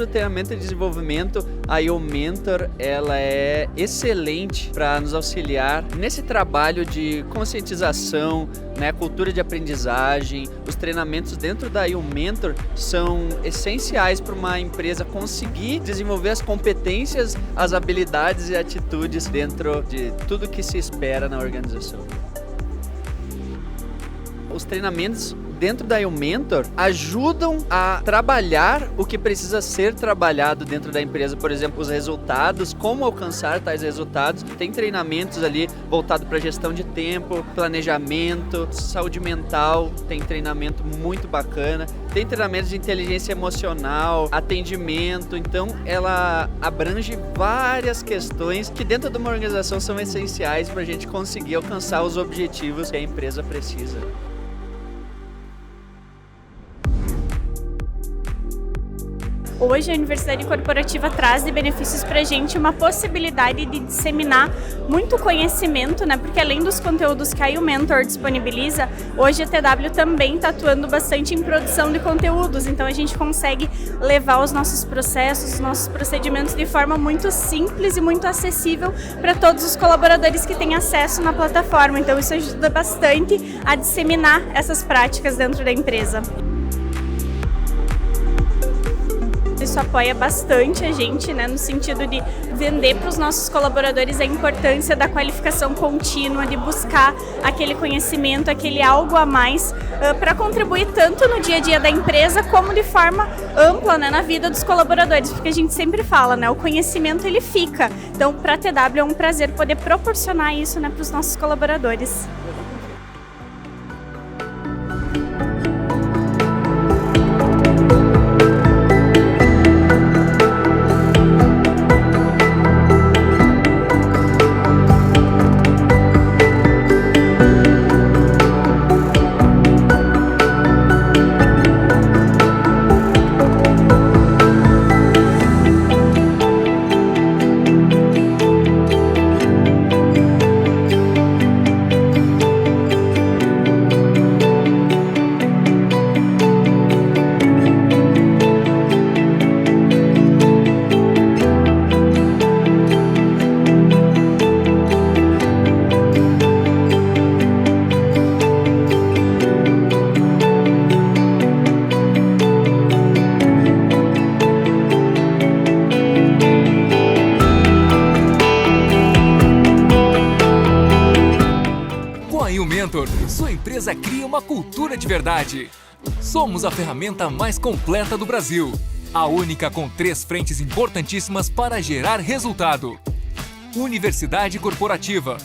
treinamento e desenvolvimento, a YouMentor ela é excelente para nos auxiliar nesse trabalho de conscientização, né, cultura de aprendizagem. Os treinamentos dentro da YouMentor são essenciais para uma empresa conseguir desenvolver as competências, as habilidades e atitudes dentro de tudo que se espera na organização. Os treinamentos dentro da YouMentor ajudam a trabalhar o que precisa ser trabalhado dentro da empresa, por exemplo, os resultados, como alcançar tais resultados. Tem treinamentos ali voltado para gestão de tempo, planejamento, saúde mental, tem treinamento muito bacana. Tem treinamentos de inteligência emocional, atendimento, então ela abrange várias questões que dentro de uma organização são essenciais para a gente conseguir alcançar os objetivos que a empresa precisa. Hoje a Universidade Corporativa traz de benefícios para a gente uma possibilidade de disseminar muito conhecimento, né? Porque além dos conteúdos que a YouMentor disponibiliza, hoje a TW também está atuando bastante em produção de conteúdos, então a gente consegue levar os nossos processos, os nossos procedimentos de forma muito simples e muito acessível para todos os colaboradores que têm acesso na plataforma, então isso ajuda bastante a disseminar essas práticas dentro da empresa. Isso apoia bastante a gente, né, no sentido de vender para os nossos colaboradores a importância da qualificação contínua, de buscar aquele conhecimento, aquele algo a mais para contribuir tanto no dia a dia da empresa como de forma ampla, né, na vida dos colaboradores, porque a gente sempre fala, né, o conhecimento ele fica. Então, para a TW é um prazer poder proporcionar isso, né, para os nossos colaboradores. Sua empresa cria uma cultura de verdade. Somos a ferramenta mais completa do Brasil. A única com 3 frentes importantíssimas para gerar resultado. Universidade Corporativa.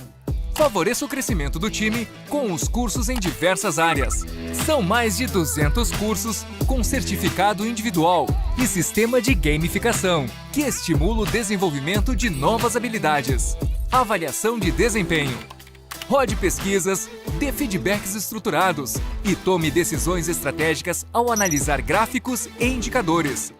Favoreça o crescimento do time com os cursos em diversas áreas. São mais de 200 cursos com certificado individual e sistema de gamificação, que estimula o desenvolvimento de novas habilidades. Avaliação de desempenho. Rode pesquisas, dê feedbacks estruturados e tome decisões estratégicas ao analisar gráficos e indicadores.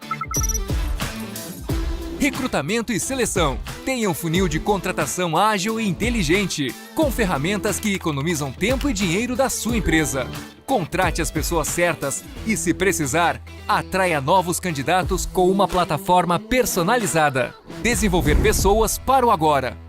Recrutamento e seleção. Tenha um funil de contratação ágil e inteligente, com ferramentas que economizam tempo e dinheiro da sua empresa. Contrate as pessoas certas e, se precisar, atraia novos candidatos com uma plataforma personalizada. Desenvolver pessoas para o agora.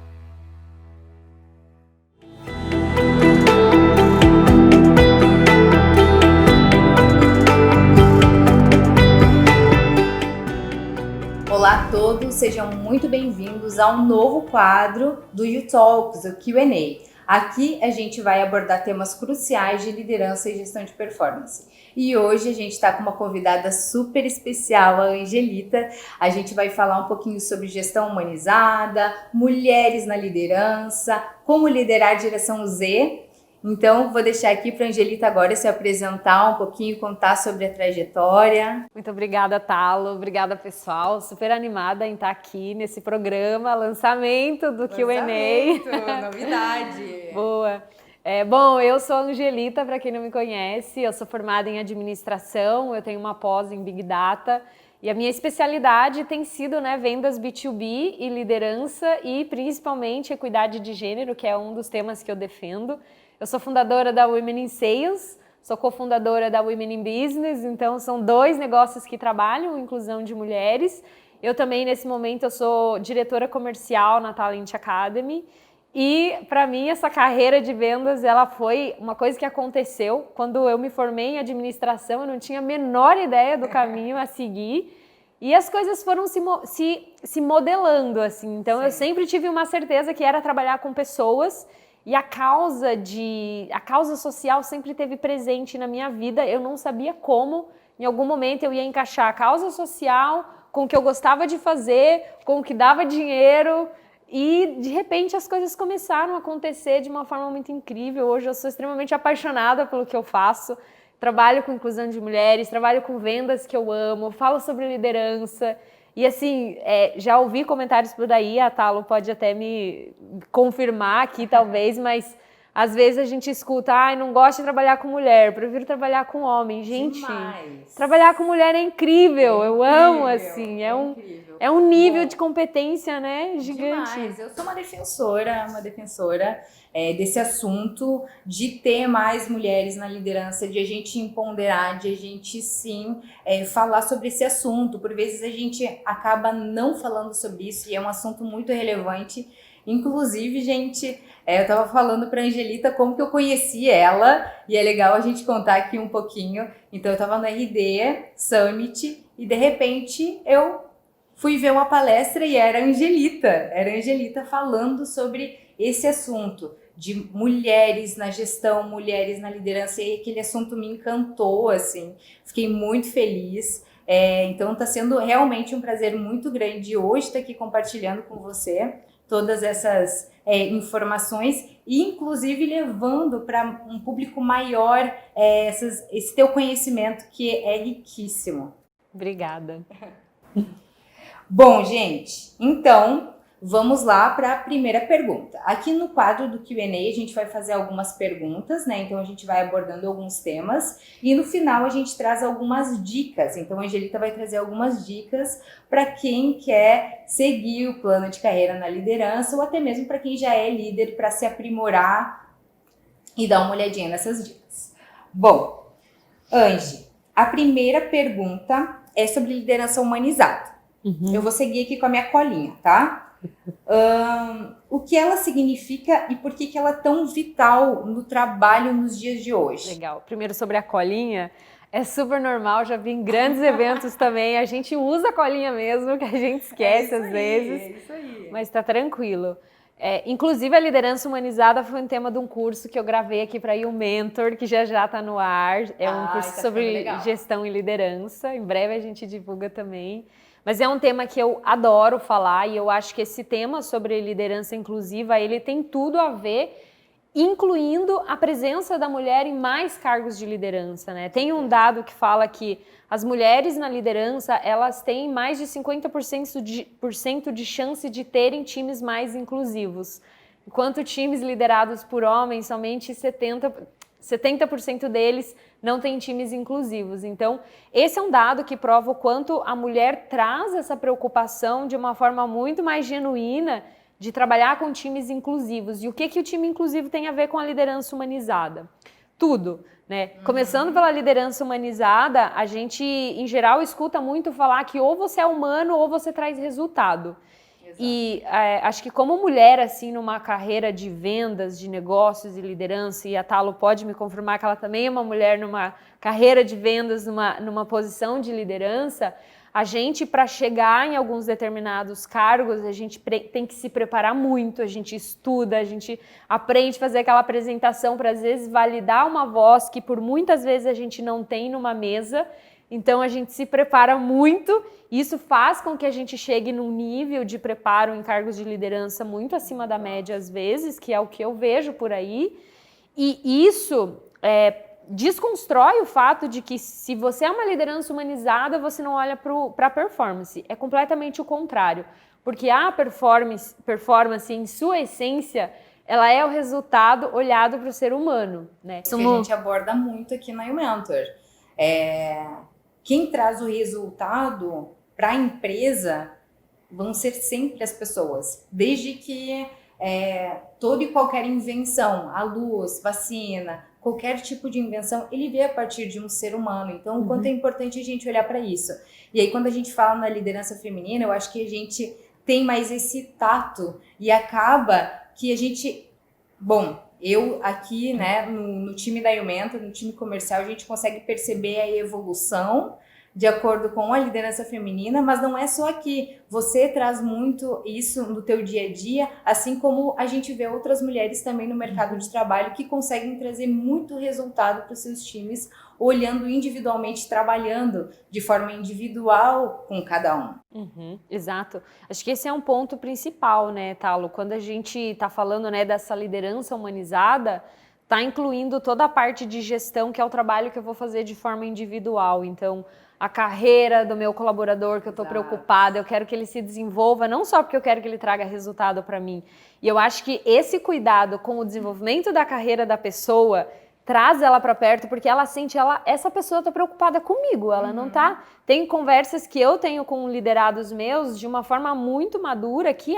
Olá a todos, sejam muito bem-vindos a um novo quadro do YouTalks, o Q&A. Aqui a gente vai abordar temas cruciais de liderança e gestão de performance. E hoje a gente está com uma convidada super especial, a Angelita. A gente vai falar um pouquinho sobre gestão humanizada, mulheres na liderança, como liderar a geração Z. Então, vou deixar aqui para a Angelita agora se apresentar um pouquinho, contar sobre a trajetória. Muito obrigada, Talo. Obrigada, pessoal. Super animada em estar aqui nesse programa, lançamento do Q&A. Novidade. Boa. Bom, eu sou a Angelita, para quem não me conhece. Eu sou formada em administração, eu tenho uma pós em Big Data. E a minha especialidade tem sido, vendas B2B e liderança e principalmente equidade de gênero, que é um dos temas que eu defendo. Eu sou fundadora da Women in Sales, sou cofundadora da Women in Business, então são 2 negócios que trabalham inclusão de mulheres. Eu também, nesse momento, eu sou diretora comercial na Talent Academy. E, para mim, essa carreira de vendas, ela foi uma coisa que aconteceu. Quando eu me formei em administração, eu não tinha a menor ideia do caminho a seguir. E as coisas foram se modelando, assim. Então, eu sempre tive uma certeza que era trabalhar com pessoas. E a causa social sempre esteve presente na minha vida. Eu não sabia como, em algum momento, eu ia encaixar a causa social com o que eu gostava de fazer, com o que dava dinheiro. E, de repente, as coisas começaram a acontecer de uma forma muito incrível. Hoje eu sou extremamente apaixonada pelo que eu faço. Trabalho com inclusão de mulheres, trabalho com vendas que eu amo, falo sobre liderança. E, assim, já ouvi comentários por aí, a Talo pode até me confirmar aqui, talvez, mas às vezes a gente escuta, não gosto de trabalhar com mulher, prefiro trabalhar com homem. Gente, trabalhar com mulher é incrível, eu amo, assim, é um nível de competência, né, gigante. Demais. Eu sou uma defensora desse assunto, de ter mais mulheres na liderança, de a gente empoderar, de a gente sim falar sobre esse assunto. Por vezes a gente acaba não falando sobre isso e é um assunto muito relevante. Inclusive, gente, eu estava falando para a Angelita como que eu conheci ela, e é legal a gente contar aqui um pouquinho. Então, eu estava no RD Summit e, de repente, eu fui ver uma palestra e era a Angelita falando sobre esse assunto de mulheres na gestão, mulheres na liderança, e aquele assunto me encantou, assim, fiquei muito feliz. Então, está sendo realmente um prazer muito grande hoje estar aqui compartilhando com você todas essas informações e, inclusive, levando para um público maior esse teu conhecimento, que é riquíssimo. Obrigada. Bom, gente, então vamos lá para a primeira pergunta. Aqui no quadro do Q&A a gente vai fazer algumas perguntas, né? Então a gente vai abordando alguns temas e no final a gente traz algumas dicas. Então a Angelita vai trazer algumas dicas para quem quer seguir o plano de carreira na liderança ou até mesmo para quem já é líder, para se aprimorar e dar uma olhadinha nessas dicas. Bom, Ange, a primeira pergunta é sobre liderança humanizada. Eu vou seguir aqui com a minha colinha, tá? O que ela significa e por que ela é tão vital no trabalho nos dias de hoje? Legal. Primeiro, sobre a colinha, é super normal, já vi em grandes eventos também, a gente usa a colinha mesmo, que a gente esquece às vezes, É isso aí. mas tá tranquilo. Inclusive, a liderança humanizada foi um tema de um curso que eu gravei aqui para ir o Mentor, que já tá no ar. É um curso sobre gestão e liderança, em breve a gente divulga também. Mas é um tema que eu adoro falar e eu acho que esse tema sobre liderança inclusiva, ele tem tudo a ver, incluindo a presença da mulher em mais cargos de liderança, né? Tem um dado que fala que as mulheres na liderança, elas têm mais de 50% de chance de terem times mais inclusivos. Enquanto times liderados por homens, somente 70% deles não têm times inclusivos. Então, esse é um dado que prova o quanto a mulher traz essa preocupação de uma forma muito mais genuína de trabalhar com times inclusivos. E o que o time inclusivo tem a ver com a liderança humanizada? Tudo, né? Começando pela liderança humanizada, a gente, em geral, escuta muito falar que ou você é humano ou você traz resultado. Exato. E acho que como mulher, assim, numa carreira de vendas, de negócios e liderança, e a Talo pode me confirmar que ela também é uma mulher numa carreira de vendas, numa posição de liderança, a gente, para chegar em alguns determinados cargos, a gente tem que se preparar muito, a gente estuda, a gente aprende a fazer aquela apresentação para, às vezes, validar uma voz que, por muitas vezes, a gente não tem numa mesa. Então, a gente se prepara muito. Isso faz com que a gente chegue num nível de preparo em cargos de liderança muito acima da média, às vezes, que é o que eu vejo por aí. E isso desconstrói o fato de que se você é uma liderança humanizada, você não olha para a performance. É completamente o contrário. Porque a performance em sua essência, ela é o resultado olhado para o ser humano, né? Isso que a gente aborda muito aqui na YouMentor. Quem traz o resultado para a empresa vão ser sempre as pessoas. Desde que toda e qualquer invenção, a luz, vacina, qualquer tipo de invenção, ele veio a partir de um ser humano. Então, o quanto é importante a gente olhar para isso. E aí, quando a gente fala na liderança feminina, eu acho que a gente tem mais esse tato e acaba que a gente... Bom, eu aqui, né, no time da Iumenta, no time comercial, a gente consegue perceber a evolução de acordo com a liderança feminina, mas não é só aqui. Você traz muito isso no teu dia a dia, assim como a gente vê outras mulheres também no mercado de trabalho que conseguem trazer muito resultado para os seus times, olhando individualmente, trabalhando de forma individual com cada um. Exato. Acho que esse é um ponto principal, né, Talo? Quando a gente está falando, né, dessa liderança humanizada, está incluindo toda a parte de gestão, que é o trabalho que eu vou fazer de forma individual. Então, a carreira do meu colaborador, que eu estou preocupada, eu quero que ele se desenvolva, não só porque eu quero que ele traga resultado para mim. E eu acho que esse cuidado com o desenvolvimento da carreira da pessoa traz ela para perto, porque ela sente, essa pessoa está preocupada comigo, ela não está... Tem conversas que eu tenho com liderados meus de uma forma muito madura, que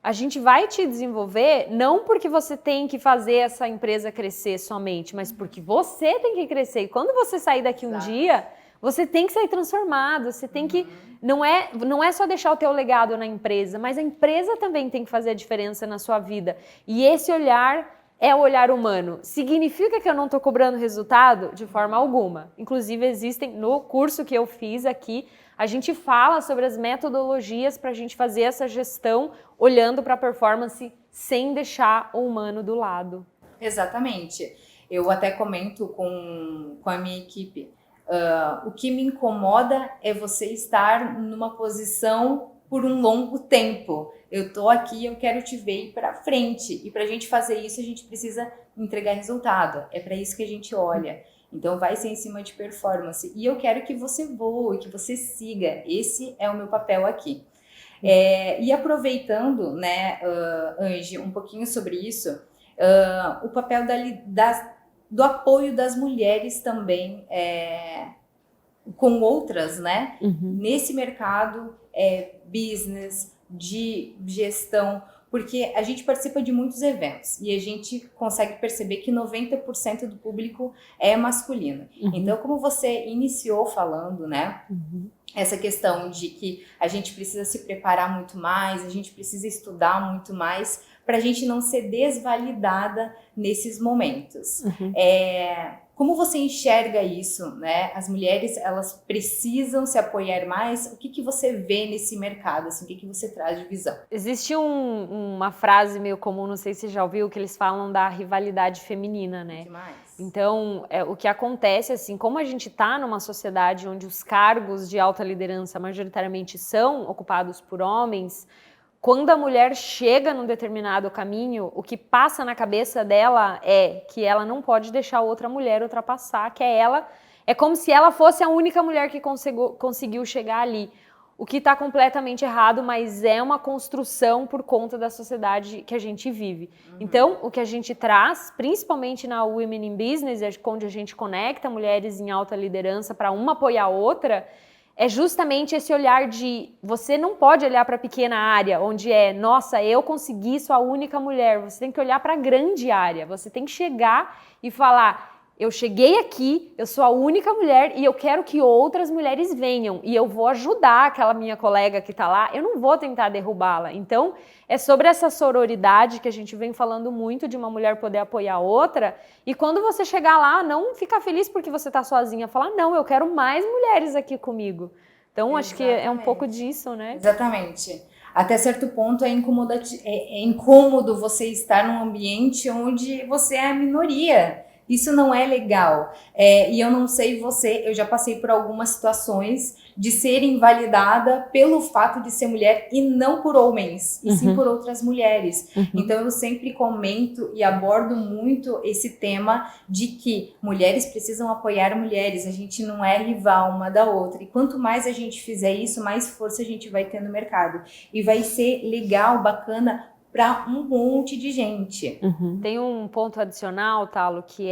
a gente vai te desenvolver não porque você tem que fazer essa empresa crescer somente, mas porque você tem que crescer. E quando você sair daqui um dia, você tem que sair transformado, você tem que... Não é só deixar o teu legado na empresa, mas a empresa também tem que fazer a diferença na sua vida. E esse olhar é o olhar humano. Significa que eu não estou cobrando resultado? De forma alguma. Inclusive, existem, no curso que eu fiz aqui, a gente fala sobre as metodologias para a gente fazer essa gestão olhando para a performance sem deixar o humano do lado. Exatamente. Eu até comento com a minha equipe. O que me incomoda é você estar numa posição por um longo tempo. Eu tô aqui, eu quero te ver ir para frente. E para a gente fazer isso, a gente precisa entregar resultado. É para isso que a gente olha. Então, vai ser em cima de performance. E eu quero que você voe, que você siga. Esse é o meu papel aqui. E aproveitando, né, Angie, um pouquinho sobre isso, o papel do apoio das mulheres também com outras, né? Nesse mercado business, de gestão, porque a gente participa de muitos eventos e a gente consegue perceber que 90% do público é masculino. Então, como você iniciou falando, né? Essa questão de que a gente precisa se preparar muito mais, a gente precisa estudar muito mais para a gente não ser desvalidada nesses momentos. Como você enxerga isso, né? As mulheres, elas precisam se apoiar mais. O que você vê nesse mercado? Assim, o que você traz de visão? Existe uma frase meio comum, não sei se você já ouviu, que eles falam da rivalidade feminina, né? Demais. Então, o que acontece, assim, como a gente está numa sociedade onde os cargos de alta liderança majoritariamente são ocupados por homens, quando a mulher chega num determinado caminho, o que passa na cabeça dela é que ela não pode deixar outra mulher ultrapassar, que é como se ela fosse a única mulher que conseguiu chegar ali. O que está completamente errado, mas é uma construção por conta da sociedade que a gente vive. Então, o que a gente traz, principalmente na Women in Business, onde a gente conecta mulheres em alta liderança para uma apoiar a outra, é justamente esse olhar de você não pode olhar para a pequena área, onde nossa, eu consegui, sou a única mulher. Você tem que olhar para a grande área, você tem que chegar e falar, eu cheguei aqui, eu sou a única mulher e eu quero que outras mulheres venham e eu vou ajudar aquela minha colega que está lá, eu não vou tentar derrubá-la. Então, é sobre essa sororidade que a gente vem falando muito, de uma mulher poder apoiar a outra, e quando você chegar lá, não ficar feliz porque você está sozinha, falar, não, eu quero mais mulheres aqui comigo. Então, acho que é um pouco disso, né? Exatamente. Até certo ponto é incômodo você estar num ambiente onde você é a minoria. Isso não é legal. E eu não sei você, eu já passei por algumas situações de ser invalidada pelo fato de ser mulher e não por homens, e sim por outras mulheres. Então eu sempre comento e abordo muito esse tema de que mulheres precisam apoiar mulheres, a gente não é rival uma da outra. E quanto mais a gente fizer isso, mais força a gente vai ter no mercado. E vai ser legal, bacana, para um monte de gente. Tem um ponto adicional, Talo, que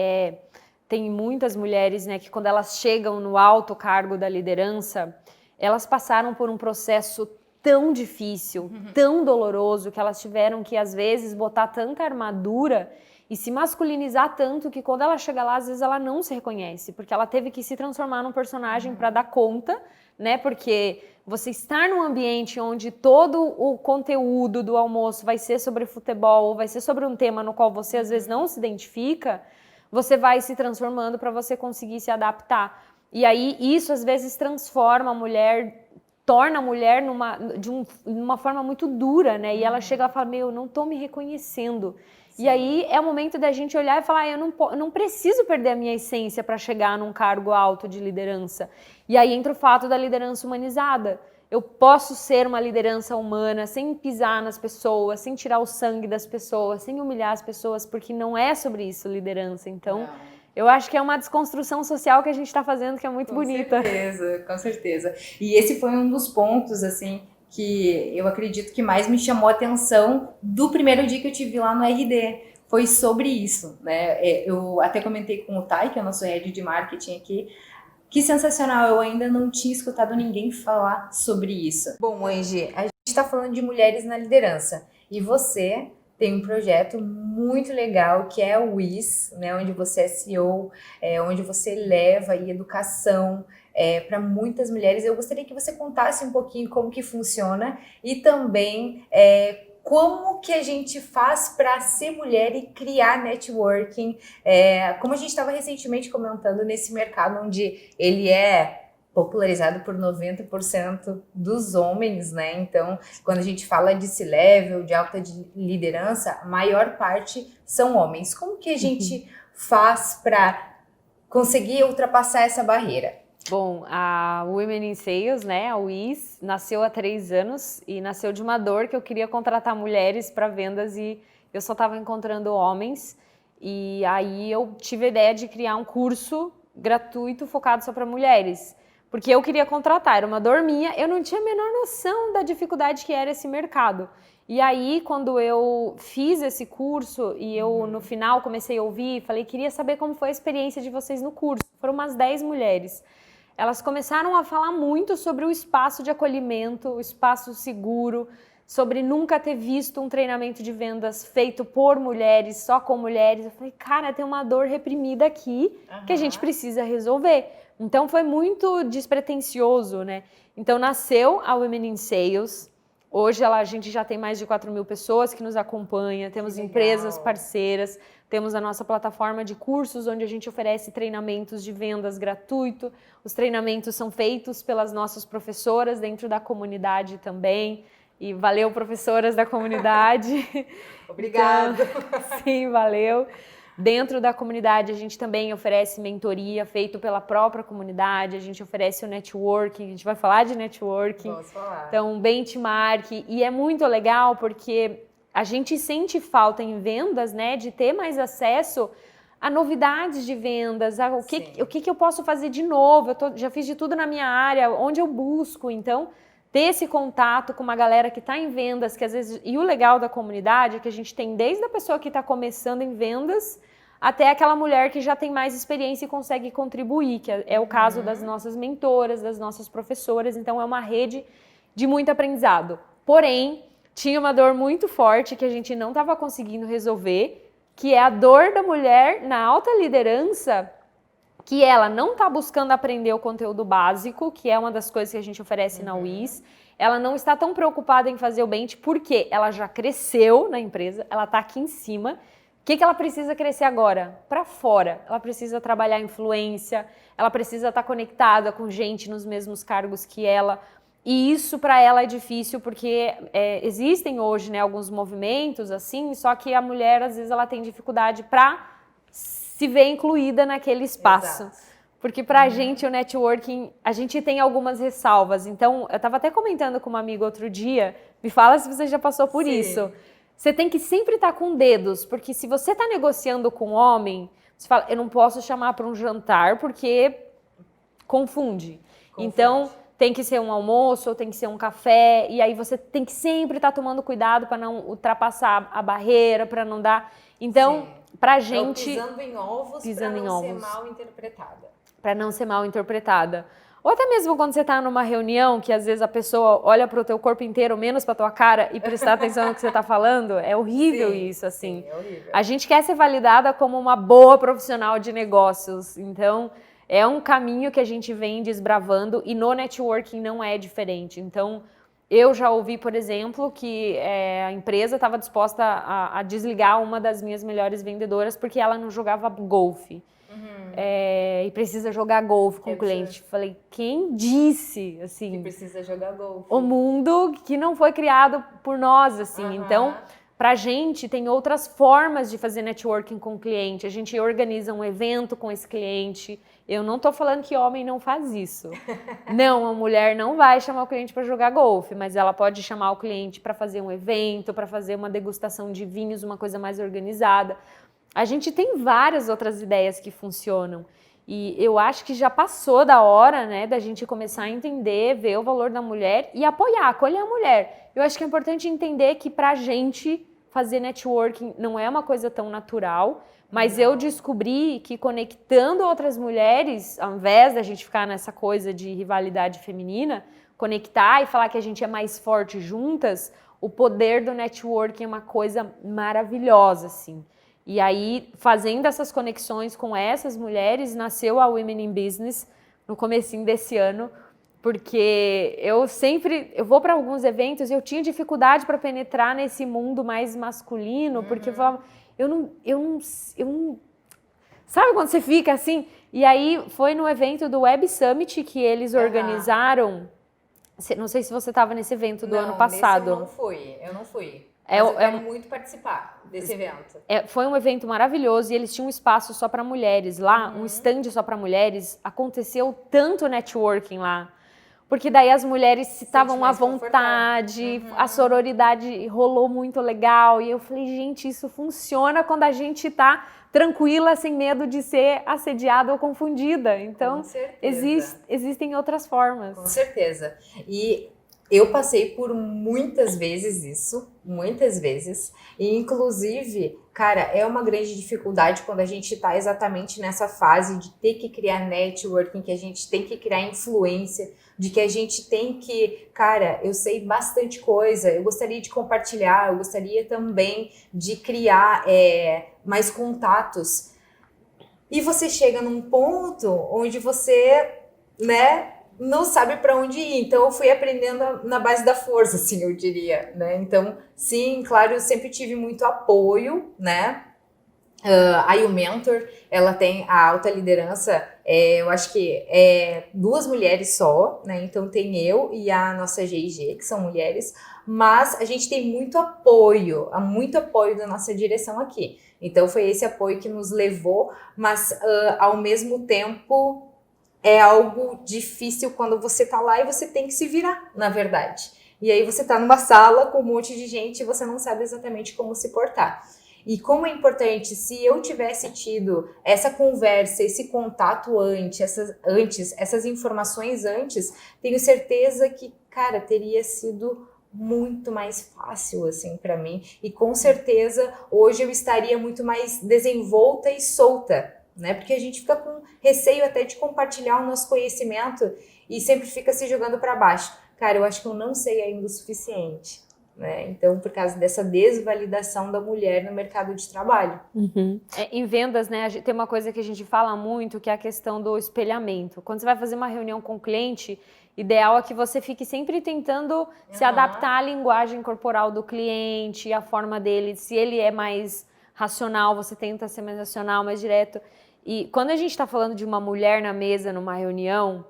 tem muitas mulheres, né, que quando elas chegam no alto cargo da liderança, elas passaram por um processo tão difícil, tão doloroso, que elas tiveram que, às vezes, botar tanta armadura e se masculinizar tanto que quando ela chega lá, às vezes ela não se reconhece, porque ela teve que se transformar num personagem para dar conta, né? Porque você estar num ambiente onde todo o conteúdo do almoço vai ser sobre futebol ou vai ser sobre um tema no qual você às vezes não se identifica, você vai se transformando para você conseguir se adaptar. E aí isso às vezes transforma a mulher, torna a mulher de uma forma muito dura, né? E ela chega e fala, meu, eu não tô me reconhecendo. Sim. E aí é o momento da gente olhar e falar, eu não preciso perder a minha essência para chegar num cargo alto de liderança. E aí entra o fato da liderança humanizada. Eu posso ser uma liderança humana sem pisar nas pessoas, sem tirar o sangue das pessoas, sem humilhar as pessoas, porque não é sobre isso liderança. Então, eu acho que é uma desconstrução social que a gente está fazendo que é muito bonita. Com certeza. E esse foi um dos pontos, assim, que eu acredito que mais me chamou a atenção do primeiro dia que eu te vi lá no RD. Foi sobre isso, né? Eu até comentei com o Tai, que é o nosso head de marketing aqui. Que sensacional, eu ainda não tinha escutado ninguém falar sobre isso. Bom, Angie, a gente está falando de mulheres na liderança. E você tem um projeto muito legal que é o WIS, né, onde você é CEO, onde você leva aí educação para muitas mulheres. Eu gostaria que você contasse um pouquinho como que funciona e também como que a gente faz para ser mulher e criar networking, como a gente estava recentemente comentando nesse mercado onde ele é popularizado por 90% dos homens, né? Então, quando a gente fala de C-level, de alta liderança, a maior parte são homens. Como que a gente faz para conseguir ultrapassar essa barreira? Bom, a Women in Sales, né, a WIS, nasceu há 3 anos e nasceu de uma dor que eu queria contratar mulheres para vendas e eu só estava encontrando homens. E aí eu tive a ideia de criar um curso gratuito focado só para mulheres. Porque eu queria contratar, era uma dor minha, eu não tinha a menor noção da dificuldade que era esse mercado. E aí, quando eu fiz esse curso e eu, no final, comecei a ouvir, falei, queria saber como foi a experiência de vocês no curso. Foram umas 10 mulheres. Elas começaram a falar muito sobre o espaço de acolhimento, o espaço seguro, sobre nunca ter visto um treinamento de vendas feito por mulheres, só com mulheres. Eu falei, cara, tem uma dor reprimida aqui que a gente precisa resolver. Então foi muito despretensioso, né? Então nasceu a Women in Sales. Hoje a gente já tem mais de 4.000 pessoas que nos acompanham, temos empresas parceiras, temos a nossa plataforma de cursos onde a gente oferece treinamentos de vendas gratuito. Os treinamentos são feitos pelas nossas professoras dentro da comunidade também. E valeu, professoras da comunidade. Obrigada. Então, sim, valeu. Dentro da comunidade, a gente também oferece mentoria feito pela própria comunidade, a gente oferece o networking, a gente vai falar de networking. Vamos falar. Então, benchmark. E é muito legal porque a gente sente falta em vendas, né, de ter mais acesso a novidades de vendas, o que eu posso fazer de novo. Já fiz de tudo na minha área, onde eu busco. Então, ter esse contato com uma galera que está em vendas, que às vezes... E o legal da comunidade é que a gente tem desde a pessoa que está começando em vendas até aquela mulher que já tem mais experiência e consegue contribuir, que é o caso das nossas mentoras, das nossas professoras. Então, é uma rede de muito aprendizado. Porém, tinha uma dor muito forte que a gente não estava conseguindo resolver, que é a dor da mulher na alta liderança, que ela não está buscando aprender o conteúdo básico, que é uma das coisas que a gente oferece na WIS. Ela não está tão preocupada em fazer o bench, porque ela já cresceu na empresa, ela está aqui em cima. O que ela precisa crescer agora? Para fora. Ela precisa trabalhar influência, ela precisa estar conectada com gente nos mesmos cargos que ela. E isso para ela é difícil porque existem hoje, né, alguns movimentos assim, só que a mulher às vezes ela tem dificuldade para se ver incluída naquele espaço. Exato. Porque para a gente o networking, a gente tem algumas ressalvas. Então, eu estava até comentando com uma amiga outro dia, me fala se você já passou por isso. Você tem que sempre estar com dedos, porque se você está negociando com um homem, você fala, eu não posso chamar para um jantar porque confunde. Então, tem que ser um almoço, ou tem que ser um café, e aí você tem que sempre estar tomando cuidado para não ultrapassar a barreira, para não dar... Então, pra gente... Pisando em ovos para não ser mal interpretada. Para não ser mal interpretada. Ou até mesmo quando você está numa reunião, que às vezes a pessoa olha para o teu corpo inteiro, menos para tua cara, e prestar atenção no que você está falando, é horrível isso, assim. Sim, é horrível. A gente quer ser validada como uma boa profissional de negócios, então é um caminho que a gente vem desbravando e no networking não é diferente. Então, eu já ouvi, por exemplo, que a empresa estava disposta a desligar uma das minhas melhores vendedoras porque ela não jogava golfe. E precisa jogar golfe com o cliente. Falei, quem disse, assim? Que precisa jogar golfe. O mundo que não foi criado por nós, assim. Então, pra gente, tem outras formas de fazer networking com o cliente. A gente organiza um evento com esse cliente. Eu não tô falando que homem não faz isso. Não, a mulher não vai chamar o cliente para jogar golfe, mas ela pode chamar o cliente para fazer um evento, para fazer uma degustação de vinhos, uma coisa mais organizada. A gente tem várias outras ideias que funcionam. E eu acho que já passou da hora, né, da gente começar a entender, ver o valor da mulher e apoiar, acolher a mulher. Eu acho que é importante entender que pra gente fazer networking não é uma coisa tão natural, mas eu descobri que conectando outras mulheres, ao invés da gente ficar nessa coisa de rivalidade feminina, conectar e falar que a gente é mais forte juntas, o poder do networking é uma coisa maravilhosa, assim. E aí, fazendo essas conexões com essas mulheres, nasceu a Women in Business no comecinho desse ano, porque eu vou para alguns eventos e eu tinha dificuldade para penetrar nesse mundo mais masculino, porque eu falava, eu não... Sabe quando você fica assim? E aí, foi no evento do Web Summit que eles organizaram, não sei se você estava nesse evento do ano passado. Eu não fui. Mas eu quero muito participar desse evento. Foi um evento maravilhoso e eles tinham um espaço só para mulheres lá, um stand só para mulheres. Aconteceu tanto networking lá, porque daí as mulheres estavam à vontade, a sororidade rolou muito legal. E eu falei, gente, isso funciona quando a gente tá tranquila, sem medo de ser assediada ou confundida. Então, existem outras formas. Com certeza. E eu passei por muitas vezes isso, muitas vezes, e inclusive, cara, é uma grande dificuldade quando a gente está exatamente nessa fase de ter que criar networking, que a gente tem que criar influência, de que a gente tem que, cara, eu sei bastante coisa, eu gostaria de compartilhar, eu gostaria também de criar mais contatos. E você chega num ponto onde você, né, não sabe para onde ir, então eu fui aprendendo na base da força, assim, eu diria, né, então, sim, claro, eu sempre tive muito apoio, né, aí o Mentor, ela tem a alta liderança, eu acho que é 2 mulheres só, né, então tem eu e a nossa GIG, que são mulheres, mas a gente tem muito apoio da nossa direção aqui, então foi esse apoio que nos levou, mas ao mesmo tempo é algo difícil quando você tá lá e você tem que se virar, na verdade. E aí você tá numa sala com um monte de gente e você não sabe exatamente como se portar. E como é importante, se eu tivesse tido essa conversa, esse contato essas informações antes, tenho certeza que, cara, teria sido muito mais fácil, assim, para mim. E com certeza, hoje eu estaria muito mais desenvolta e solta, né? Porque a gente fica com receio até de compartilhar o nosso conhecimento e sempre fica se jogando para baixo. Cara, eu acho que eu não sei ainda o suficiente, né? Então, por causa dessa desvalidação da mulher no mercado de trabalho. Em vendas, né, tem uma coisa que a gente fala muito, que é a questão do espelhamento. Quando você vai fazer uma reunião com o cliente, ideal é que você fique sempre tentando se adaptar à linguagem corporal do cliente, à forma dele. Se ele é mais racional, você tenta ser mais racional, mais direto. E quando a gente está falando de uma mulher na mesa, numa reunião,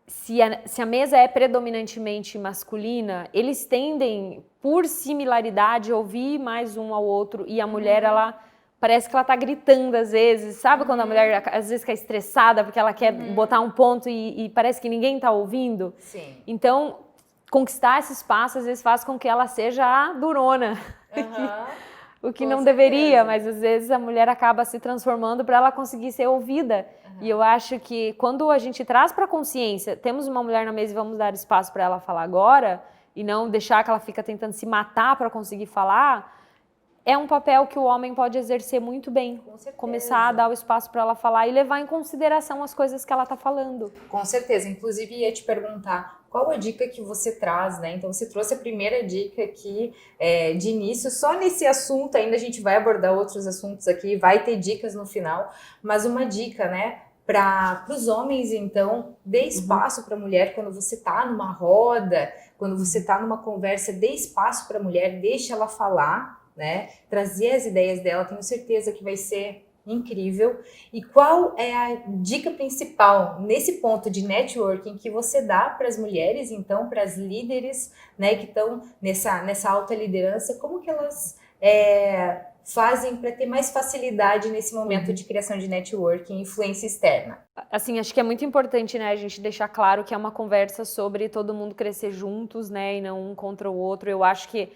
se a mesa é predominantemente masculina, eles tendem, por similaridade, a ouvir mais um ao outro. E a mulher, ela parece que ela está gritando às vezes. Sabe quando a mulher, às vezes, fica estressada porque ela quer botar um ponto e parece que ninguém está ouvindo? Sim. Então, conquistar esse espaço, às vezes, faz com que ela seja a durona. O que não deveria, mas às vezes a mulher acaba se transformando para ela conseguir ser ouvida. E eu acho que quando a gente traz para a consciência, temos uma mulher na mesa e vamos dar espaço para ela falar agora, e não deixar que ela fica tentando se matar para conseguir falar, é um papel que o homem pode exercer muito bem. Com certeza. Começar a dar o espaço para ela falar e levar em consideração as coisas que ela está falando. Com certeza. Inclusive, ia te perguntar qual a dica que você traz, né? Então, você trouxe a primeira dica aqui de início. Só nesse assunto, ainda a gente vai abordar outros assuntos aqui, vai ter dicas no final, mas uma dica, né? Para os homens, então, dê espaço para a mulher quando você está numa roda, quando você está numa conversa, dê espaço para a mulher, deixa ela falar, né? Trazer as ideias dela, tenho certeza que vai ser incrível. E qual é a dica principal nesse ponto de networking que você dá para as mulheres, então, para as líderes, né, que estão nessa alta liderança, como que elas fazem para ter mais facilidade nesse momento de criação de networking e influência externa? Assim, acho que é muito importante, né, a gente deixar claro que é uma conversa sobre todo mundo crescer juntos, né, e não um contra o outro. Eu acho que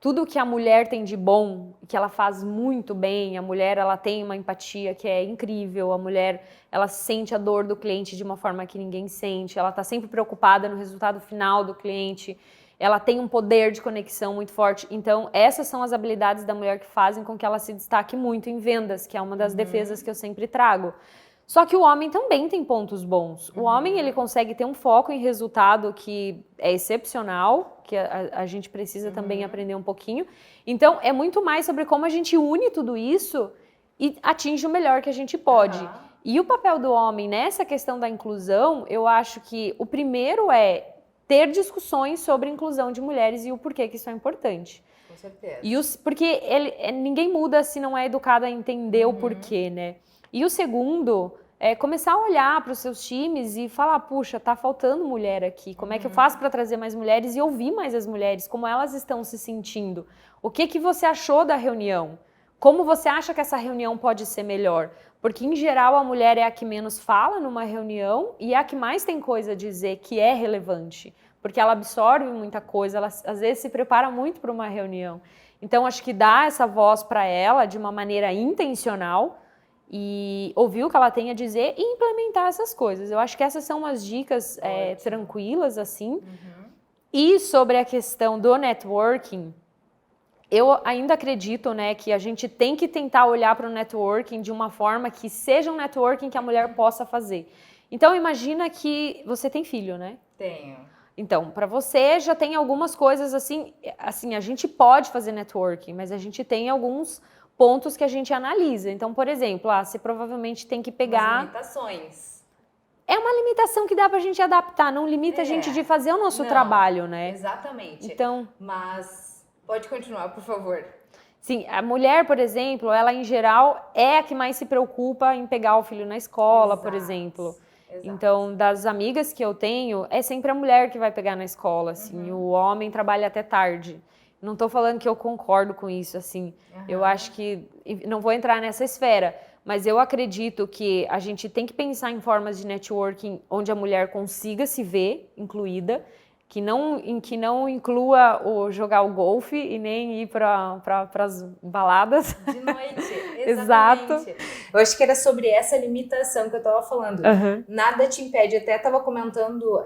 tudo que a mulher tem de bom, que ela faz muito bem, a mulher ela tem uma empatia que é incrível, a mulher ela sente a dor do cliente de uma forma que ninguém sente, ela está sempre preocupada no resultado final do cliente, ela tem um poder de conexão muito forte. Então, essas são as habilidades da mulher que fazem com que ela se destaque muito em vendas, que é uma das defesas que eu sempre trago. Só que o homem também tem pontos bons. O homem, ele consegue ter um foco em resultado que é excepcional, que a gente precisa também aprender um pouquinho. Então, é muito mais sobre como a gente une tudo isso e atinge o melhor que a gente pode. E o papel do homem nessa questão da inclusão, eu acho que o primeiro é ter discussões sobre inclusão de mulheres e o porquê que isso é importante. Com certeza. Porque ninguém muda se não é educado a entender o porquê, né? E o segundo é começar a olhar para os seus times e falar, puxa, tá faltando mulher aqui, como é que eu faço para trazer mais mulheres e ouvir mais as mulheres, como elas estão se sentindo? O que você achou da reunião? Como você acha que essa reunião pode ser melhor? Porque, em geral, a mulher é a que menos fala numa reunião e é a que mais tem coisa a dizer que é relevante, porque ela absorve muita coisa, ela às vezes se prepara muito para uma reunião. Então, acho que dar essa voz para ela de uma maneira intencional e ouvir o que ela tem a dizer e implementar essas coisas. Eu acho que essas são umas dicas tranquilas, assim. E sobre a questão do networking, eu ainda acredito, né, que a gente tem que tentar olhar para o networking de uma forma que seja um networking que a mulher possa fazer. Então, imagina que você tem filho, né? Tenho. Então, para você já tem algumas coisas assim, a gente pode fazer networking, mas a gente tem alguns pontos que a gente analisa. Então, por exemplo, você provavelmente tem que pegar... As limitações. É uma limitação que dá pra gente adaptar, não limita a gente de fazer o nosso trabalho, né? Exatamente. Então... Mas pode continuar, por favor. Sim, a mulher, por exemplo, ela em geral é a que mais se preocupa em pegar o filho na escola, por exemplo. Então, das amigas que eu tenho, é sempre a mulher que vai pegar na escola, assim. O homem trabalha até tarde. Não estou falando que eu concordo com isso, assim. Eu acho que... Não vou entrar nessa esfera, mas eu acredito que a gente tem que pensar em formas de networking onde a mulher consiga se ver incluída, que não inclua jogar o golfe e nem ir para as baladas. De noite, Exato. Eu acho que era sobre essa limitação que eu estava falando. Nada te impede, até estava comentando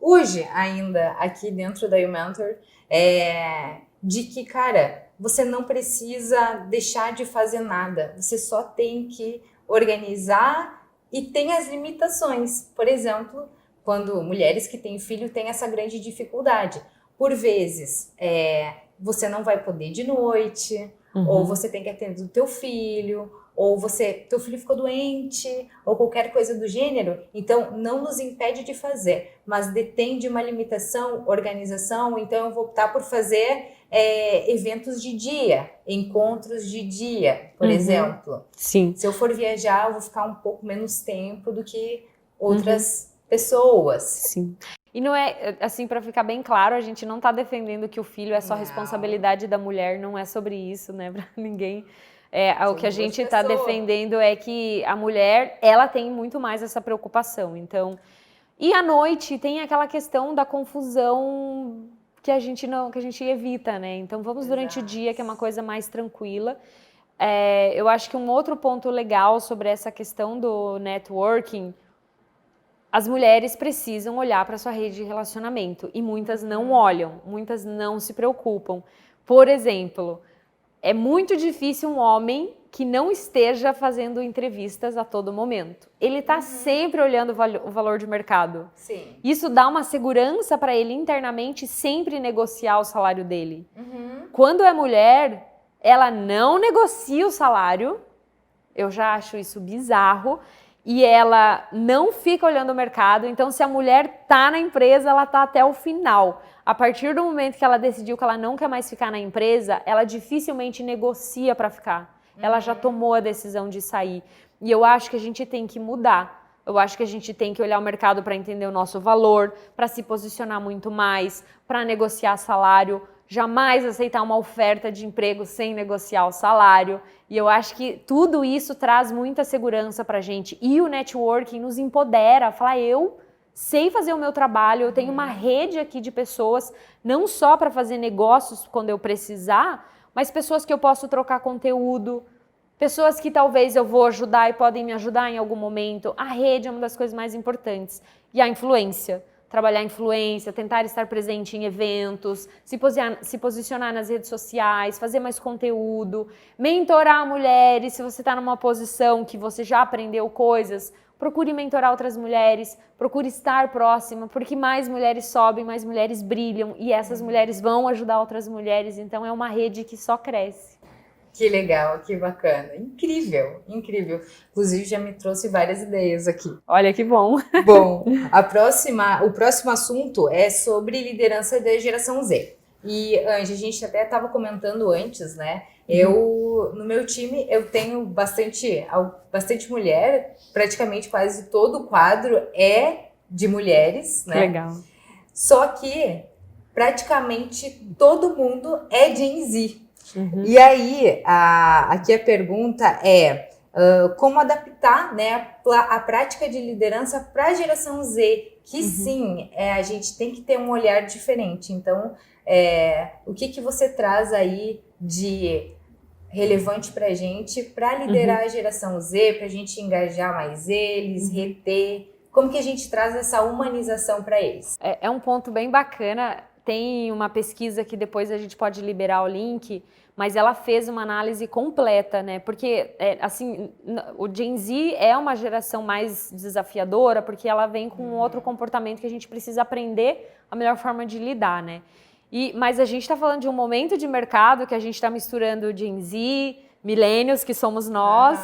hoje ainda aqui dentro da YouMentor, de que, cara, você não precisa deixar de fazer nada, você só tem que organizar e tem as limitações. Por exemplo, quando mulheres que têm filho têm essa grande dificuldade. Por vezes, você não vai poder de noite, ou você tem que atender o teu filho, ou teu filho ficou doente, ou qualquer coisa do gênero. Então, não nos impede de fazer, mas detém de uma limitação, organização. Então, eu vou optar por fazer eventos de dia, encontros de dia, por exemplo. Sim. Se eu for viajar, eu vou ficar um pouco menos tempo do que outras pessoas. Sim. E não é, assim, para ficar bem claro, a gente não está defendendo que o filho é só responsabilidade da mulher, não é sobre isso, né, para ninguém. O que a gente está defendendo é que a mulher, ela tem muito mais essa preocupação. Então, e à noite tem aquela questão da confusão que a gente evita, né? Então, vamos durante o dia, que é uma coisa mais tranquila. Eu acho que um outro ponto legal sobre essa questão do networking, as mulheres precisam olhar para sua rede de relacionamento e muitas não olham, muitas não se preocupam. Por exemplo, é muito difícil um homem que não esteja fazendo entrevistas a todo momento. Ele está sempre olhando o valor de mercado. Sim. Isso dá uma segurança para ele internamente sempre negociar o salário dele. Quando é mulher, ela não negocia o salário, eu já acho isso bizarro, e ela não fica olhando o mercado. Então, se a mulher está na empresa, ela está até o final. A partir do momento que ela decidiu que ela não quer mais ficar na empresa, ela dificilmente negocia para ficar. Ela já tomou a decisão de sair. E eu acho que a gente tem que mudar. Eu acho que a gente tem que olhar o mercado para entender o nosso valor, para se posicionar muito mais, para negociar salário, jamais aceitar uma oferta de emprego sem negociar o salário. E eu acho que tudo isso traz muita segurança para a gente. E o networking nos empodera, fala, eu sei fazer o meu trabalho, eu tenho uma rede aqui de pessoas, não só para fazer negócios quando eu precisar, mas pessoas que eu posso trocar conteúdo, pessoas que talvez eu vou ajudar e podem me ajudar em algum momento. A rede é uma das coisas mais importantes. E a influência. Trabalhar influência, tentar estar presente em eventos, se posicionar nas redes sociais, fazer mais conteúdo, mentorar mulheres. Se você está numa posição que você já aprendeu coisas, procure mentorar outras mulheres, procure estar próxima, porque mais mulheres sobem, mais mulheres brilham e essas mulheres vão ajudar outras mulheres, então é uma rede que só cresce. Que legal, que bacana. Incrível, incrível. Inclusive já me trouxe várias ideias aqui. Olha que bom. Bom, o próximo assunto é sobre liderança da geração Z. E, Angie, a gente até estava comentando antes, né? No meu time, eu tenho bastante mulher, praticamente quase todo o quadro é de mulheres, né? Legal. Só que praticamente todo mundo é Gen Z. E aí, aqui a pergunta é como adaptar, né, a prática de liderança para a geração Z, que sim, a gente tem que ter um olhar diferente. Então, o que você traz aí de relevante para a gente para liderar a geração Z, para a gente engajar mais eles, reter? Como que a gente traz essa humanização para eles? É um ponto bem bacana. Tem uma pesquisa que depois a gente pode liberar o link, mas ela fez uma análise completa, né? Porque, assim, o Gen Z é uma geração mais desafiadora, porque ela vem com outro comportamento que a gente precisa aprender a melhor forma de lidar, né? Mas a gente está falando de um momento de mercado que a gente está misturando Gen Z, millennials, que somos nós,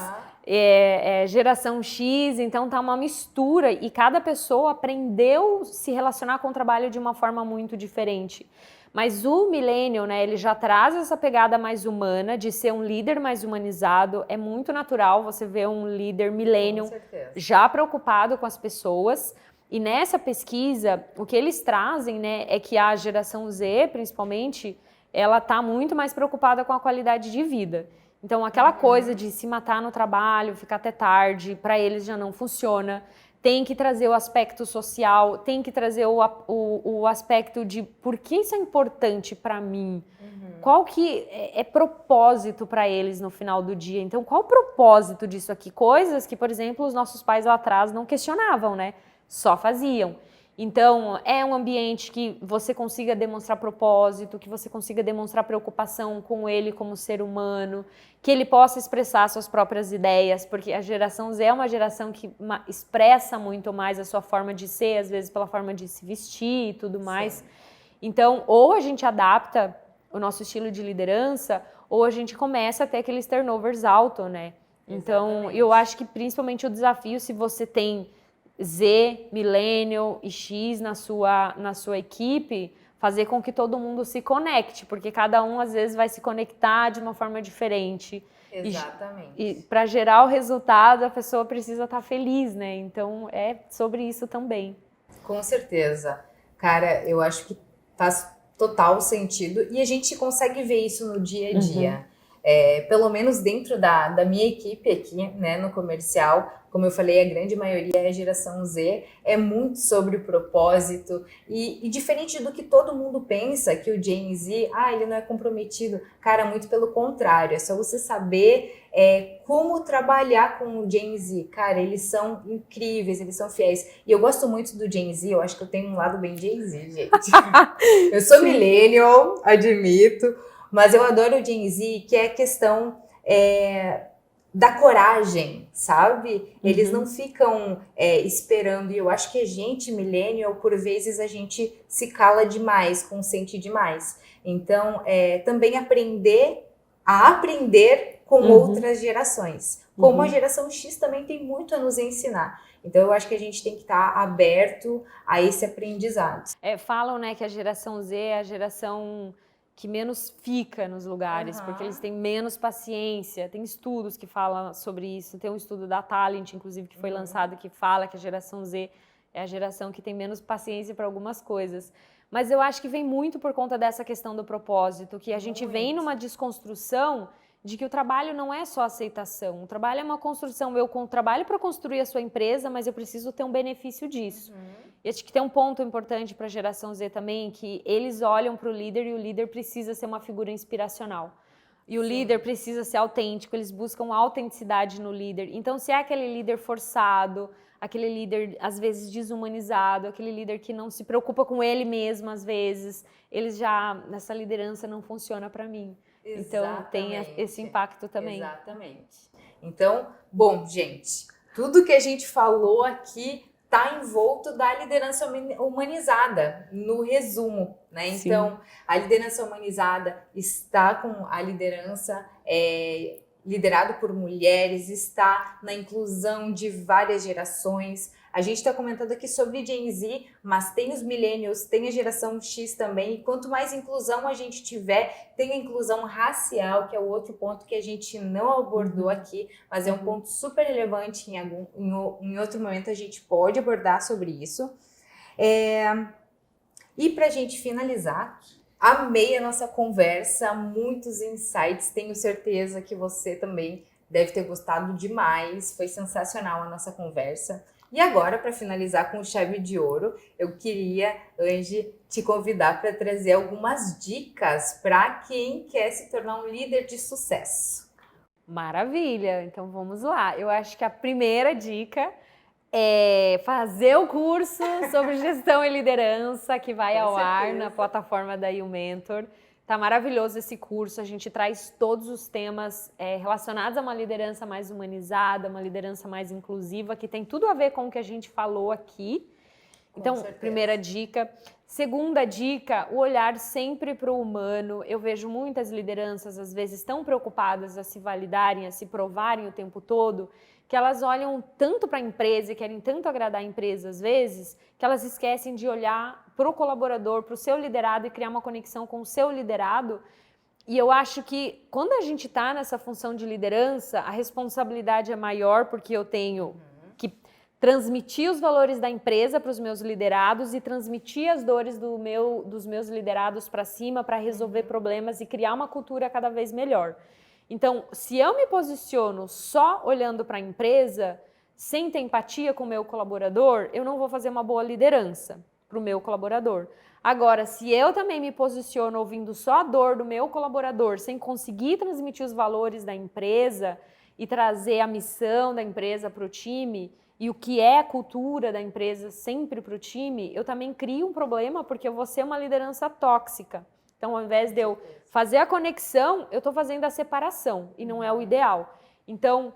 geração X, então tá uma mistura e cada pessoa aprendeu a se relacionar com o trabalho de uma forma muito diferente. Mas o millennial, né, ele já traz essa pegada mais humana, de ser um líder mais humanizado. É muito natural você ver um líder millennial já preocupado com as pessoas. E nessa pesquisa, o que eles trazem, né, é que a geração Z, principalmente, ela tá muito mais preocupada com a qualidade de vida. Então, aquela coisa de se matar no trabalho, ficar até tarde, para eles já não funciona. Tem que trazer o aspecto social, tem que trazer o aspecto de por que isso é importante para mim. Qual que é propósito para eles no final do dia? Então, qual o propósito disso aqui? Coisas que, por exemplo, os nossos pais lá atrás não questionavam, né? Só faziam. Então, é um ambiente que você consiga demonstrar propósito, que você consiga demonstrar preocupação com ele como ser humano, que ele possa expressar suas próprias ideias, porque a geração Z é uma geração que expressa muito mais a sua forma de ser, às vezes pela forma de se vestir e tudo mais. Sim. Então, ou a gente adapta o nosso estilo de liderança, ou a gente começa a ter aqueles turnovers altos, né? Então, exatamente. Eu acho que principalmente o desafio, se você tem Z, Millennial e X na sua equipe, fazer com que todo mundo se conecte, porque cada um às vezes vai se conectar de uma forma diferente. Exatamente. E para gerar o resultado, a pessoa precisa estar feliz, né? Então é sobre isso também. Com certeza. Cara, eu acho que faz total sentido e a gente consegue ver isso no dia a dia. Pelo menos dentro da minha equipe aqui, né, no comercial, como eu falei, a grande maioria é a geração Z, é muito sobre o propósito e diferente do que todo mundo pensa, que o Gen Z, ele não é comprometido, cara, muito pelo contrário, é só você saber como trabalhar com o Gen Z, cara, eles são incríveis, eles são fiéis, e eu gosto muito do Gen Z, eu acho que eu tenho um lado bem Gen Z, gente. Eu sou millennial, admito, Mas eu adoro o Gen Z, que é a questão da coragem, sabe? Eles não ficam esperando, e eu acho que a gente, millennial, por vezes a gente se cala demais, consente demais. Então, também aprender com outras gerações. Como a geração X também tem muito a nos ensinar. Então, eu acho que a gente tem que estar aberto a esse aprendizado. Falam, né, que a geração Z é a geração que menos fica nos lugares, porque eles têm menos paciência. Tem estudos que falam sobre isso. Tem um estudo da Talent, inclusive, que foi lançado, que fala que a geração Z é a geração que tem menos paciência para algumas coisas. Mas eu acho que vem muito por conta dessa questão do propósito, que a gente vem numa desconstrução de que o trabalho não é só aceitação. O trabalho é uma construção. Eu trabalho para construir a sua empresa, mas eu preciso ter um benefício disso. E acho que tem um ponto importante para a geração Z também, que eles olham para o líder e o líder precisa ser uma figura inspiracional. E o líder precisa ser autêntico, eles buscam autenticidade no líder. Então, se é aquele líder forçado, aquele líder, às vezes, desumanizado, aquele líder que não se preocupa com ele mesmo, às vezes, nessa liderança não funciona para mim. Então, tem esse impacto também. Exatamente. Então, bom, gente, tudo que a gente falou aqui está envolto da liderança humanizada, no resumo, né? Então, a liderança humanizada está com a liderança liderado por mulheres, está na inclusão de várias gerações. A gente está comentando aqui sobre Gen Z, mas tem os millennials, tem a geração X também. E quanto mais inclusão a gente tiver, tem a inclusão racial, que é o outro ponto que a gente não abordou aqui, mas é um ponto super relevante. Em outro momento a gente pode abordar sobre isso. E para a gente finalizar, amei a nossa conversa, muitos insights, tenho certeza que você também deve ter gostado demais, foi sensacional a nossa conversa. E agora, para finalizar com chave de ouro, eu queria, Angie, te convidar para trazer algumas dicas para quem quer se tornar um líder de sucesso. Maravilha! Então vamos lá. Eu acho que a primeira dica é fazer o curso sobre gestão e liderança que vai ao ar na plataforma da YouMentor. Tá maravilhoso esse curso, a gente traz todos os temas relacionados a uma liderança mais humanizada, uma liderança mais inclusiva, que tem tudo a ver com o que a gente falou aqui. Então, primeira dica. Segunda dica, o olhar sempre para o humano. Eu vejo muitas lideranças, às vezes, tão preocupadas a se validarem, a se provarem o tempo todo, que elas olham tanto para a empresa e querem tanto agradar a empresa, às vezes, que elas esquecem de olhar para o colaborador, para o seu liderado e criar uma conexão com o seu liderado. E eu acho que quando a gente está nessa função de liderança, a responsabilidade é maior, porque eu tenho que transmitir os valores da empresa para os meus liderados e transmitir as dores dos meus liderados para cima para resolver problemas e criar uma cultura cada vez melhor. Então, se eu me posiciono só olhando para a empresa, sem ter empatia com o meu colaborador, eu não vou fazer uma boa liderança para o meu colaborador. Agora, se eu também me posiciono ouvindo só a dor do meu colaborador, sem conseguir transmitir os valores da empresa e trazer a missão da empresa para o time e o que é a cultura da empresa sempre para o time, eu também crio um problema porque eu vou ser uma liderança tóxica. Então, ao invés de eu fazer a conexão, eu estou fazendo a separação e não é o ideal. Então,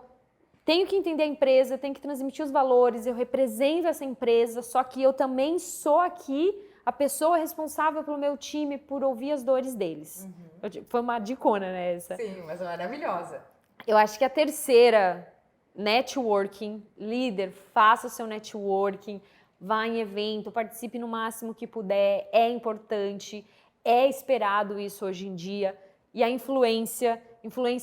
tenho que entender a empresa, tenho que transmitir os valores, eu represento essa empresa, só que eu também sou aqui a pessoa responsável pelo meu time por ouvir as dores deles. Foi uma dicona, né, essa? Sim, mas é maravilhosa. Eu acho que a terceira, networking, líder, faça o seu networking, vá em evento, participe no máximo que puder, é importante. É esperado isso hoje em dia. E a influência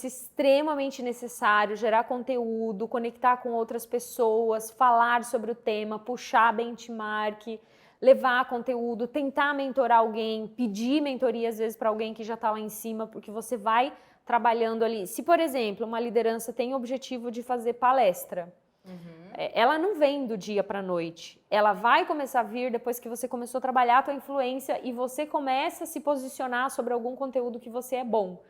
extremamente necessário, gerar conteúdo, conectar com outras pessoas, falar sobre o tema, puxar benchmark, levar conteúdo, tentar mentorar alguém, pedir mentoria às vezes para alguém que já está lá em cima, porque você vai trabalhando ali. Se, por exemplo, uma liderança tem o objetivo de fazer palestra, ela não vem do dia para a noite. Ela vai começar a vir depois que você começou a trabalhar a tua influência e você começa a se posicionar sobre algum conteúdo que você é bom.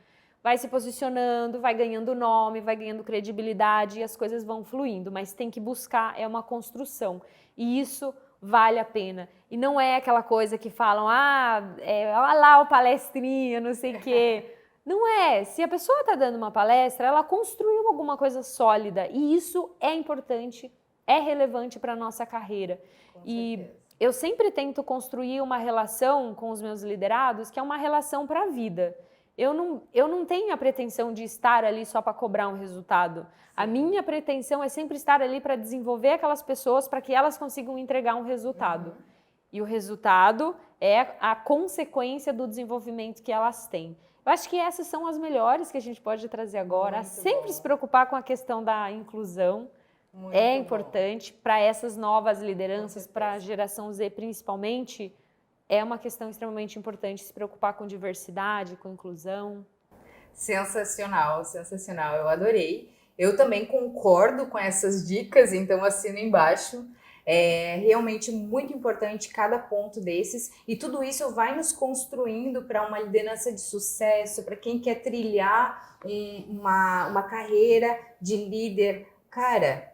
Vai se posicionando, vai ganhando nome, vai ganhando credibilidade e as coisas vão fluindo. Mas tem que buscar, é uma construção. E isso vale a pena. E não é aquela coisa que falam, olha lá o palestrinha, não sei o quê. Não é. Se a pessoa está dando uma palestra, ela construiu alguma coisa sólida e isso é importante, é relevante para a nossa carreira. E eu sempre tento construir uma relação com os meus liderados que é uma relação para a vida. Eu não tenho a pretensão de estar ali só para cobrar um resultado. A minha pretensão é sempre estar ali para desenvolver aquelas pessoas para que elas consigam entregar um resultado. E o resultado é a consequência do desenvolvimento que elas têm. Eu acho que essas são as melhores que a gente pode trazer agora. Muito Sempre bom. se preocupar com a questão da inclusão. Muito É bom. importante para essas novas lideranças, para a geração Z principalmente. É uma questão extremamente importante se preocupar com diversidade, com inclusão. Sensacional, sensacional. Eu adorei. Eu também concordo com essas dicas, então assino embaixo. É realmente muito importante cada ponto desses e tudo isso vai nos construindo para uma liderança de sucesso, para quem quer trilhar uma carreira de líder. Cara,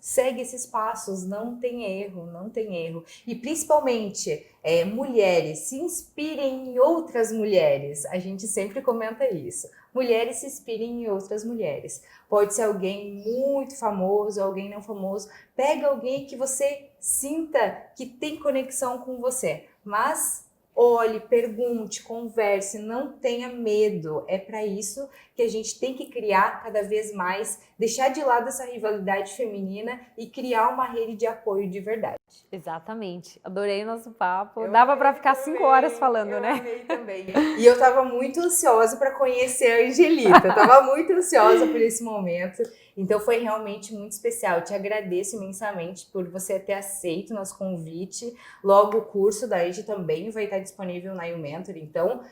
segue esses passos, não tem erro, não tem erro. E principalmente, mulheres, se inspirem em outras mulheres. A gente sempre comenta isso. Mulheres se inspirem em outras mulheres. Pode ser alguém muito famoso, alguém não famoso. Pega alguém que você sinta que tem conexão com você. Mas olhe, pergunte, converse, não tenha medo. É para isso que a gente tem que criar cada vez mais, deixar de lado essa rivalidade feminina e criar uma rede de apoio de verdade. Exatamente. Adorei o nosso papo. Dava para ficar 5 horas falando, eu né? Amei também. E eu tava muito ansiosa para conhecer a Angelita. Eu tava muito ansiosa por esse momento. Então foi realmente muito especial. Eu te agradeço imensamente por você ter aceito o nosso convite. Logo o curso da Angie também vai estar disponível na YouMentor. Então,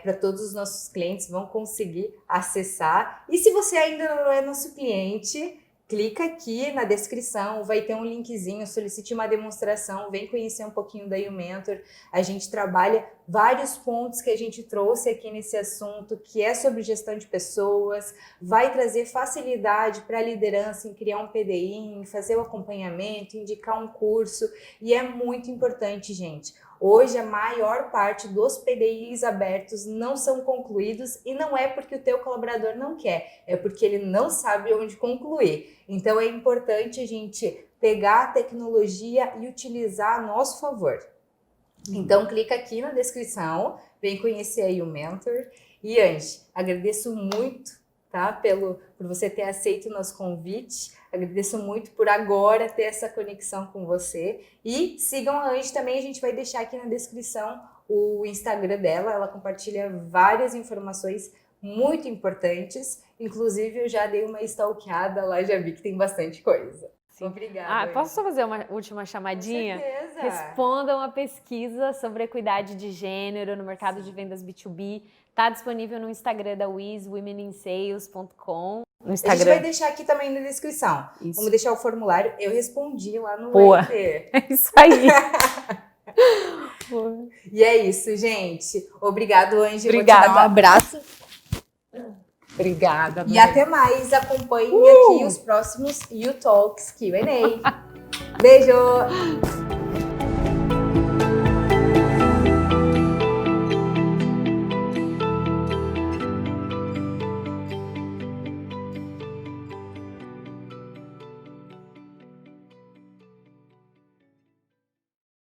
para todos os nossos clientes vão conseguir acessar. E se você ainda não é nosso cliente, clica aqui na descrição, vai ter um linkzinho, solicite uma demonstração, vem conhecer um pouquinho da YouMentor. A gente trabalha vários pontos que a gente trouxe aqui nesse assunto, que é sobre gestão de pessoas, vai trazer facilidade para a liderança em criar um PDI, em fazer o acompanhamento, indicar um curso, e é muito importante, gente. Hoje, a maior parte dos PDIs abertos não são concluídos e não é porque o teu colaborador não quer, é porque ele não sabe onde concluir. Então, é importante a gente pegar a tecnologia e utilizar a nosso favor. Então, clica aqui na descrição, vem conhecer aí o Mentor. E, Angie, agradeço muito, tá, por você ter aceito o nosso convite. Agradeço muito por agora ter essa conexão com você. E sigam a Angie também, a gente vai deixar aqui na descrição o Instagram dela. Ela compartilha várias informações muito importantes. Inclusive, eu já dei uma stalkeada lá, já vi que tem bastante coisa. Sim. Obrigada. Posso só fazer uma última chamadinha? Com certeza. Respondam a pesquisa sobre equidade de gênero no mercado de vendas B2B. Está disponível no Instagram da Wiz, womeninsales.com. No Instagram. A gente vai deixar aqui também na descrição. Isso. Vamos deixar o formulário. Eu respondi lá no Boa. Enter. É isso aí. E é isso, gente. Obrigado, Angie. Obrigada. Vou te dar um abraço. Obrigada. E até mais. Acompanhem aqui os próximos YouTalks Q&A. Beijo!